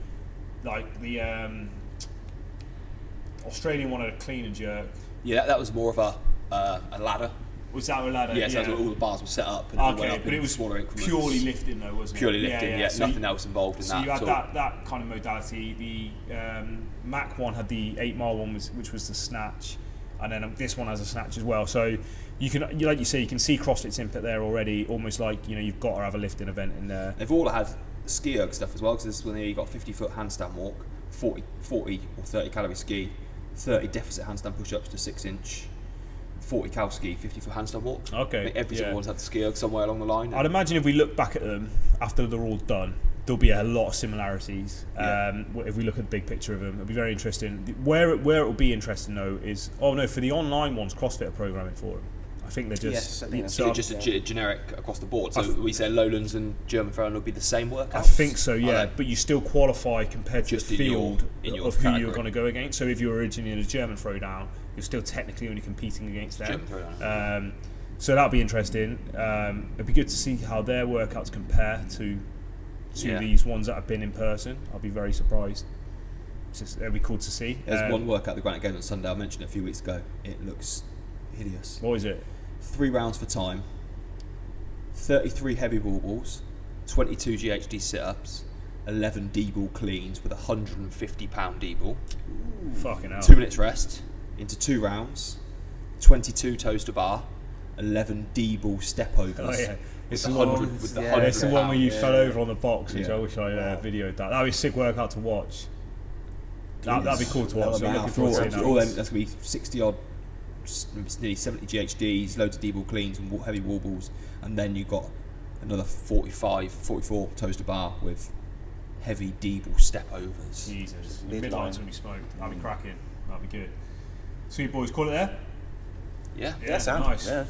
like the Australian one had a clean and jerk. Yeah, that was more of a ladder. Was that a ladder? Yeah, so all the bars were set up. And went up, but it was smaller increments. Purely lifting though, wasn't it? Purely lifting, so nothing else involved in that. So you had that kind of modality. The Mac one had the 8-mile one, which was the snatch, and then this one has a snatch as well. So you can, like you say, you can see CrossFit's input there already. Almost like you've got to have a lifting event in there. They've all had ski erg stuff as well, because this is when you got 50-foot handstand walk, 40 or 30 calorie ski, 30 deficit handstand push-ups to 6-inch, 40 cal ski, 50-foot handstand walk. Okay. I think every single one's had the ski erg somewhere along the line. I'd imagine if we look back at them after they're all done, there'll be a lot of similarities. If we look at the big picture of them, it'll be very interesting. Where it will be interesting though is for the online ones, CrossFit are programming for them. I think they're just just a generic across the board. So we say Lowlands and German Throwdown will be the same workouts. I think so, yeah. But you still qualify compared to the field of who you're going to go against. So if you're originally in a German Throwdown, you're still technically only competing against them. So that'll be interesting. It'd be good to see how their workouts compare to to these ones that have been in person. I'll be very surprised. It'll be cool to see. There's one workout, the Granite Game on Sunday. I mentioned it a few weeks ago. It looks hideous. What is it? 3 rounds for time, 33 heavy wall balls, 22 GHD sit-ups, 11 D-ball cleans with a 150-pound D-ball. Fucking hell. 2 minutes rest into 2 rounds, 22 toes to bar, 11 D-ball step overs. Oh yeah, it's the 100 with the 100. It's the one where you fell over on the box, which I wish I videoed that. That'd be a sick workout to watch. That'd be cool to watch. I'm looking forward to seeing that. That's gonna be 60 odd, nearly 70 GHDs, loads of D-ball cleans and heavy wall balls, and then you got another 44 toes to bar with heavy D-ball step overs. Jesus, midline's gonna be smoked. That'd be cracking. That'd be good. Sweet boys, call it there. Yeah. Sound. Nice. Yeah.